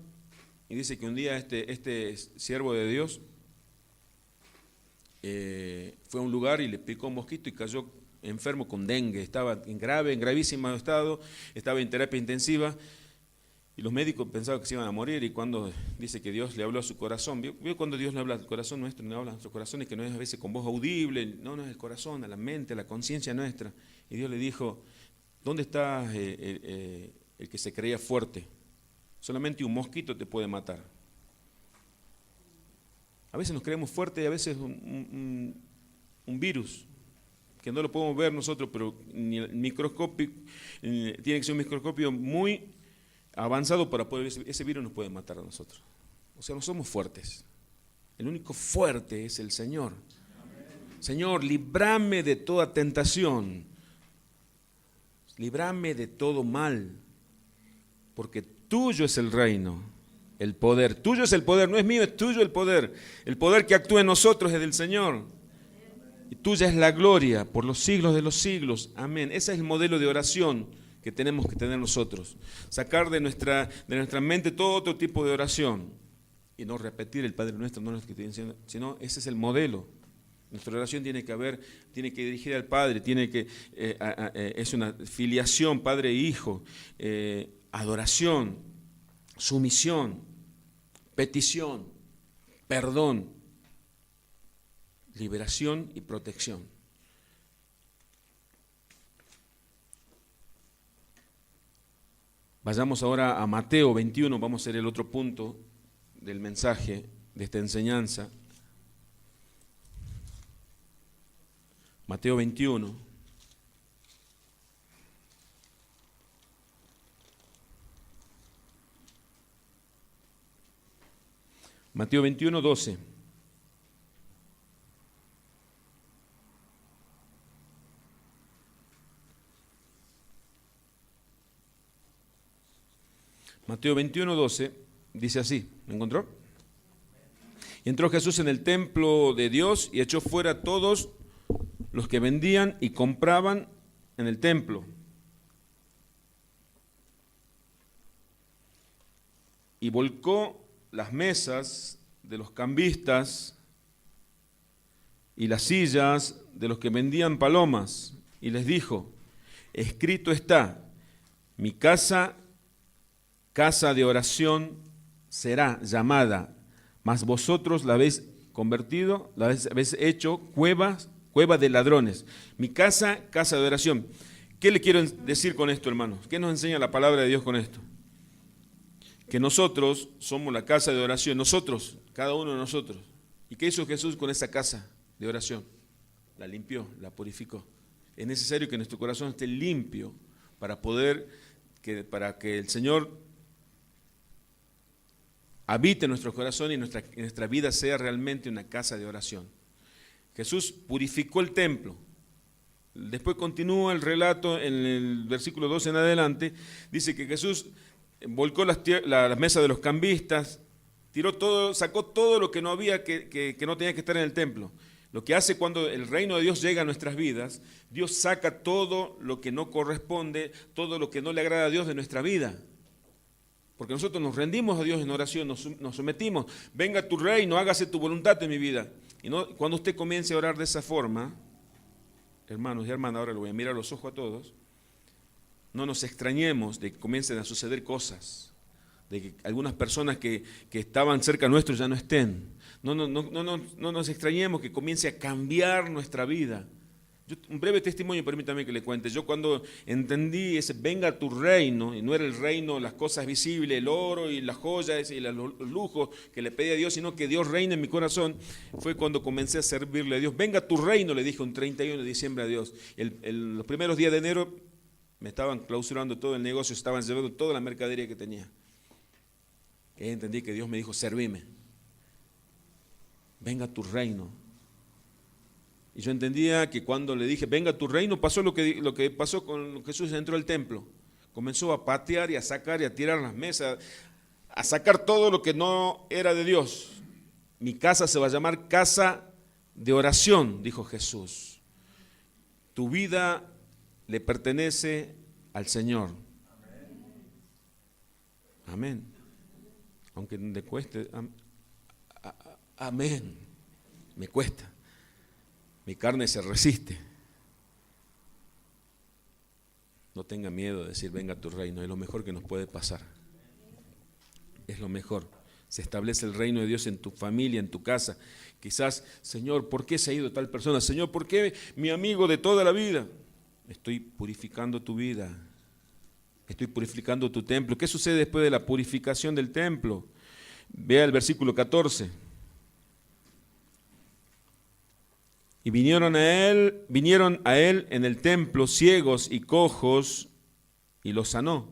Y dice que un día este siervo de Dios fue a un lugar y le picó un mosquito y cayó enfermo con dengue, estaba en gravísimo estado, estaba en terapia intensiva y los médicos pensaban que se iban a morir. Y cuando dice que Dios le habló a su corazón, ¿vio cuando Dios le habla al corazón nuestro? No habla a nuestro corazón, es que no es a veces con voz audible, no es el corazón, a la mente, a la conciencia nuestra. Y Dios le dijo, ¿dónde está el que se creía fuerte? Solamente un mosquito te puede matar. A veces nos creemos fuertes y a veces un virus, que no lo podemos ver nosotros, pero ni el microscopio, tiene que ser un microscopio muy avanzado para poder ver, ese virus nos puede matar a nosotros. O sea, no somos fuertes. El único fuerte es el Señor. Señor, líbrame de toda tentación, líbrame de todo mal, porque tuyo es el reino, el poder. Tuyo es el poder, no es mío, es tuyo el poder. El poder que actúa en nosotros es del Señor. Y tuya es la gloria por los siglos de los siglos. Amén. Ese es el modelo de oración que tenemos que tener nosotros. Sacar de nuestra mente todo otro tipo de oración. Y no repetir el Padre Nuestro, no es lo que estoy diciendo, sino ese es el modelo. Nuestra oración tiene que dirigir al Padre, es una filiación, Padre e Hijo, adoración, sumisión, petición, perdón, liberación y protección. Vayamos ahora a Mateo 21, vamos a hacer el otro punto del mensaje, de esta enseñanza. Mateo 21. Mateo 21, 12. Mateo 21, 12 dice así, ¿me encontró? Y entró Jesús en el templo de Dios y echó fuera a todos los que vendían y compraban en el templo. Y volcó las mesas de los cambistas y las sillas de los que vendían palomas, y les dijo, escrito está, mi casa de oración será llamada, mas vosotros la habéis convertido, la habéis hecho cueva de ladrones. Mi casa de oración. ¿Qué le quiero decir con esto, hermanos? ¿Qué nos enseña la palabra de Dios con esto? Que nosotros somos la casa de oración, nosotros, cada uno de nosotros. ¿Y qué hizo Jesús con esa casa de oración? La limpió, la purificó. Es necesario que nuestro corazón esté limpio para que el Señor habite en nuestro corazón y nuestra vida sea realmente una casa de oración. Jesús purificó el templo. Después continúa el relato en el versículo 12 en adelante. Dice que Jesús volcó las mesas de los cambistas, tiró todo, sacó todo lo que no había, que no tenía que estar en el templo. Lo que hace cuando el reino de Dios llega a nuestras vidas, Dios saca todo lo que no corresponde, todo lo que no le agrada a Dios de nuestra vida. Porque nosotros nos rendimos a Dios en oración, nos sometimos. Venga tu reino, hágase tu voluntad en mi vida. Y cuando usted comience a orar de esa forma, hermanos y hermanas, ahora lo voy a mirar a los ojos a todos, no nos extrañemos de que comiencen a suceder cosas, de que algunas personas que estaban cerca nuestro ya no estén. No nos extrañemos que comience a cambiar nuestra vida. Un breve testimonio, permítame que le cuente. Yo cuando entendí ese venga tu reino, y no era el reino, las cosas visibles, el oro y las joyas y los lujos que le pedí a Dios, sino que Dios reine en mi corazón, fue cuando comencé a servirle a Dios. Venga tu reino, le dije un 31 de diciembre a Dios. Los primeros días de enero me estaban clausurando todo el negocio, estaban llevando toda la mercadería que tenía. Y entendí que Dios me dijo, servime. Venga tu reino. Y yo entendía que cuando le dije, venga tu reino, pasó lo que pasó con Jesús entró al templo. Comenzó a patear y a sacar y a tirar las mesas, a sacar todo lo que no era de Dios. Mi casa se va a llamar casa de oración, dijo Jesús. Tu vida le pertenece al Señor. Amén. Aunque le cueste, amén. Me cuesta. Mi carne se resiste. No tenga miedo de decir, venga tu reino. Es lo mejor que nos puede pasar. Es lo mejor. Se establece el reino de Dios en tu familia, en tu casa. Quizás, Señor, ¿por qué se ha ido tal persona? Señor, ¿por qué mi amigo de toda la vida? Estoy purificando tu vida. Estoy purificando tu templo. ¿Qué sucede después de la purificación del templo? Vea el versículo 14. Y vinieron a él en el templo ciegos y cojos y los sanó.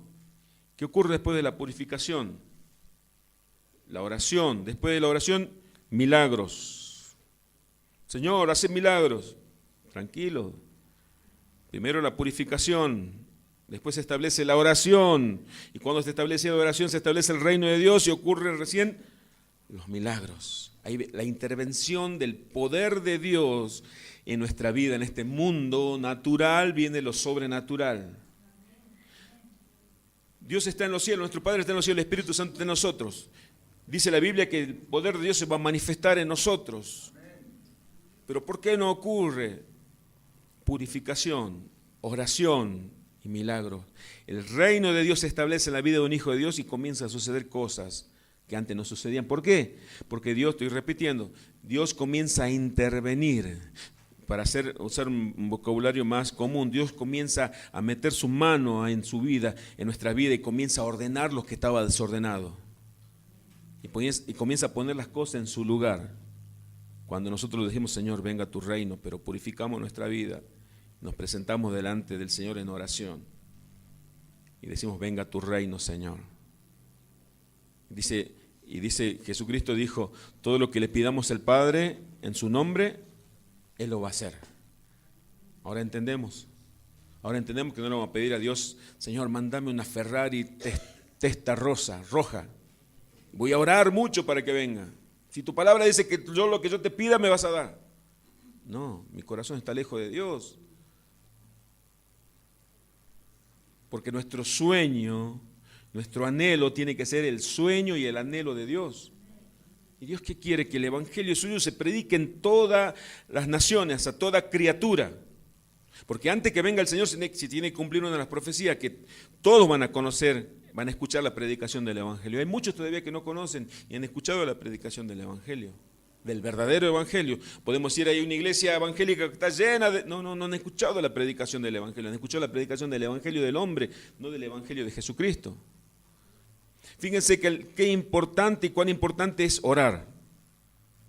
¿Qué ocurre después de la purificación? La oración. Después de la oración, milagros. Señor, hace milagros. Tranquilo. Primero la purificación. Después se establece la oración. Y cuando se establece la oración, se establece el reino de Dios y ocurren recién los milagros. Ahí la intervención del poder de Dios en nuestra vida, en este mundo natural, viene lo sobrenatural. Dios está en los cielos, nuestro Padre está en los cielos, el Espíritu Santo está en nosotros. Dice la Biblia que el poder de Dios se va a manifestar en nosotros. Pero ¿por qué no ocurre? Purificación, oración y milagros. El reino de Dios se establece en la vida de un hijo de Dios y comienza a suceder cosas que antes no sucedían. ¿Por qué? Porque Dios, estoy repitiendo, Dios comienza a intervenir. Para usar un vocabulario más común, Dios comienza a meter su mano en su vida, en nuestra vida, y comienza a ordenar lo que estaba desordenado. Y comienza a poner las cosas en su lugar. Cuando nosotros le decimos, Señor, venga a tu reino, pero purificamos nuestra vida, nos presentamos delante del Señor en oración y decimos, venga a tu reino, Señor. Dice Jesucristo dijo, todo lo que le pidamos al Padre en su nombre, Él lo va a hacer. Ahora entendemos que no le vamos a pedir a Dios, Señor, mándame una Ferrari testa roja. Voy a orar mucho para que venga. Si tu palabra dice que lo que yo te pida me vas a dar. No, mi corazón está lejos de Dios. Porque nuestro sueño, nuestro anhelo tiene que ser el sueño y el anhelo de Dios. ¿Y Dios qué quiere? Que el evangelio suyo se predique en todas las naciones, a toda criatura. Porque antes que venga el Señor se tiene que cumplir una de las profecías, que todos van a conocer, van a escuchar la predicación del evangelio. Hay muchos todavía que no conocen y han escuchado la predicación del evangelio, del verdadero evangelio. Podemos ir ahí a una iglesia evangélica que está llena de... No han escuchado la predicación del evangelio, han escuchado la predicación del evangelio del hombre, no del evangelio de Jesucristo. Fíjense qué importante y cuán importante es orar.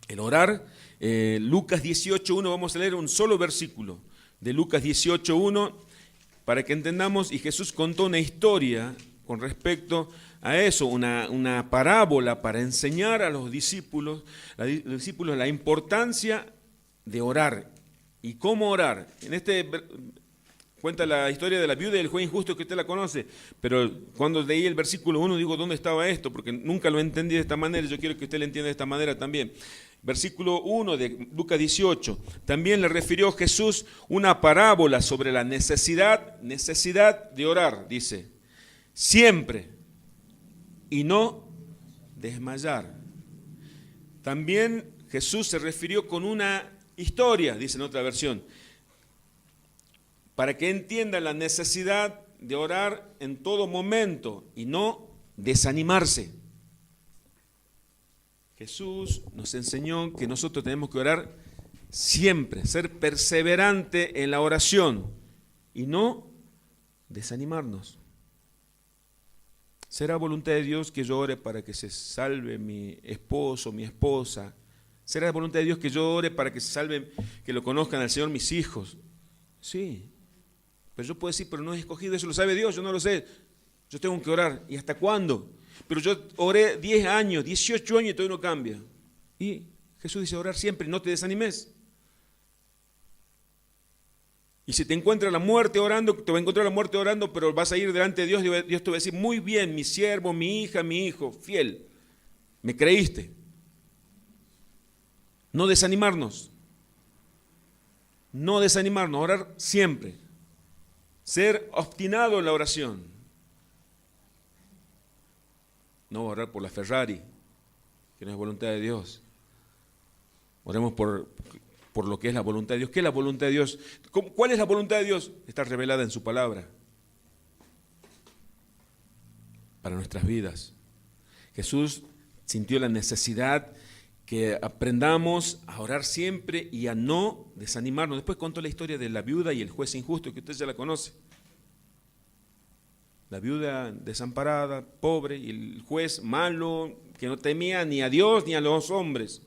El orar, Lucas 18:1, vamos a leer un solo versículo de Lucas 18:1. para que entendamos, y Jesús contó una historia con respecto a eso, una parábola para enseñar a los discípulos la importancia de orar y cómo orar. Cuenta la historia de la viuda y del juez injusto, que usted la conoce, pero cuando leí el versículo 1 digo, ¿dónde estaba esto? Porque nunca lo entendí de esta manera y yo quiero que usted lo entienda de esta manera también. Versículo 1 de Lucas 18, también le refirió Jesús una parábola sobre la necesidad de orar, dice, siempre y no desmayar. También Jesús se refirió con una historia, dice en otra versión, para que entiendan la necesidad de orar en todo momento y no desanimarse. Jesús nos enseñó que nosotros tenemos que orar siempre, ser perseverante en la oración y no desanimarnos. ¿Será voluntad de Dios que yo ore para que se salve mi esposo, mi esposa? ¿Será voluntad de Dios que yo ore para que se salve, que lo conozcan al Señor mis hijos? Sí, pero yo puedo decir, pero no he escogido, eso lo sabe Dios, yo no lo sé. Yo tengo que orar. ¿Y hasta cuándo? Pero yo oré 10 años, 18 años y todavía no cambia. Y Jesús dice, orar siempre, no te desanimes. Y si te encuentra la muerte orando, te va a encontrar la muerte orando, pero vas a ir delante de Dios y Dios te va a decir, muy bien, mi siervo, mi hija, mi hijo, fiel, me creíste. No desanimarnos, orar siempre, ser obstinado en la oración. No orar por la Ferrari, que no es voluntad de Dios. Oremos por lo que es la voluntad de Dios. ¿Qué es la voluntad de Dios? ¿Cuál es la voluntad de Dios? Está revelada en su palabra para nuestras vidas. Jesús sintió la necesidad que aprendamos a orar siempre y a no desanimarnos. Después contó la historia de la viuda y el juez injusto, que usted ya la conoce. La viuda desamparada, pobre, y el juez malo, que no temía ni a Dios ni a los hombres.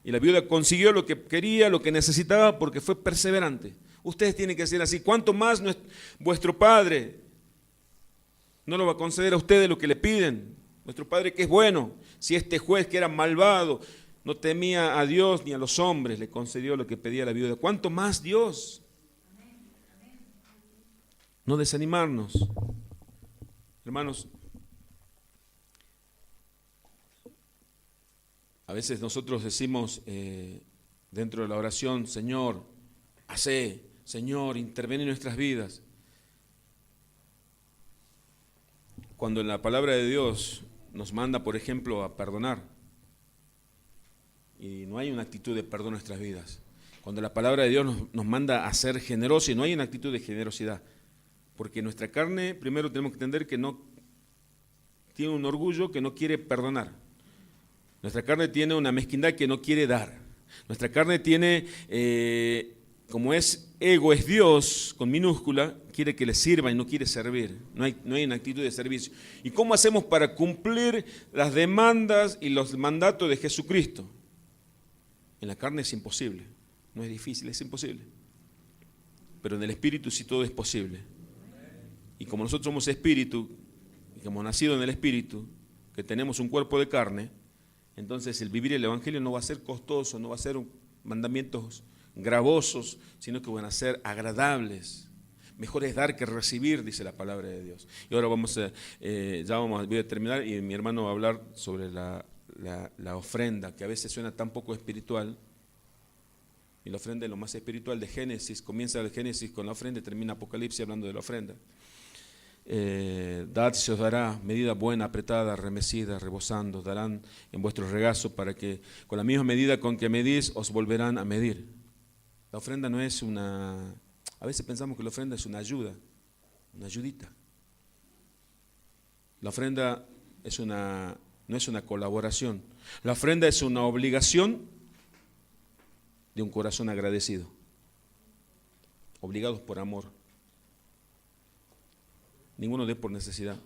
Y la viuda consiguió lo que quería, lo que necesitaba, porque fue perseverante. Ustedes tienen que ser así. ¿Cuánto más vuestro Padre no lo va a conceder a ustedes lo que le piden? Nuestro Padre que es bueno. Si este juez que era malvado no temía a Dios ni a los hombres, le concedió lo que pedía la viuda, ¿cuánto más Dios? No desanimarnos. Hermanos, a veces nosotros decimos dentro de la oración, Señor, Señor, interviene en nuestras vidas. Cuando en la palabra de Dios nos manda, por ejemplo, a perdonar, y no hay una actitud de perdón en nuestras vidas. Cuando la palabra de Dios nos manda a ser generosos y no hay una actitud de generosidad. Porque nuestra carne, primero tenemos que entender que no tiene un orgullo que no quiere perdonar. Nuestra carne tiene una mezquindad que no quiere dar. Nuestra carne tiene, como es ego, es Dios, con minúscula, quiere que le sirva y no quiere servir. No hay una actitud de servicio. ¿Y cómo hacemos para cumplir las demandas y los mandatos de Jesucristo? En la carne es imposible. No es difícil, es imposible. Pero en el Espíritu sí todo es posible. Y como nosotros somos Espíritu, y como nacido en el Espíritu, que tenemos un cuerpo de carne, entonces el vivir el Evangelio no va a ser costoso, no va a ser mandamientos gravosos, sino que van a ser agradables. Mejor es dar que recibir, dice la palabra de Dios. Y ahora voy a terminar y mi hermano va a hablar sobre la ofrenda, que a veces suena tan poco espiritual. Y la ofrenda es lo más espiritual de Génesis, comienza el Génesis con la ofrenda y termina Apocalipsis hablando de la ofrenda. Dad se os dará, medida buena, apretada, remecida, rebosando, darán en vuestros regazos para que con la misma medida con que medís os volverán a medir. La ofrenda no es a veces pensamos que la ofrenda es una ayuda, una ayudita. La ofrenda no es una colaboración, la ofrenda es una obligación de un corazón agradecido, obligados por amor. Ninguno dé por necesidad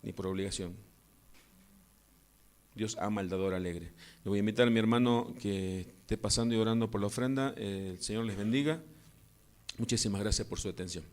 ni por obligación. Dios ama al dador alegre. Le voy a invitar a mi hermano que esté pasando y orando por la ofrenda. El Señor les bendiga. Muchísimas gracias por su atención.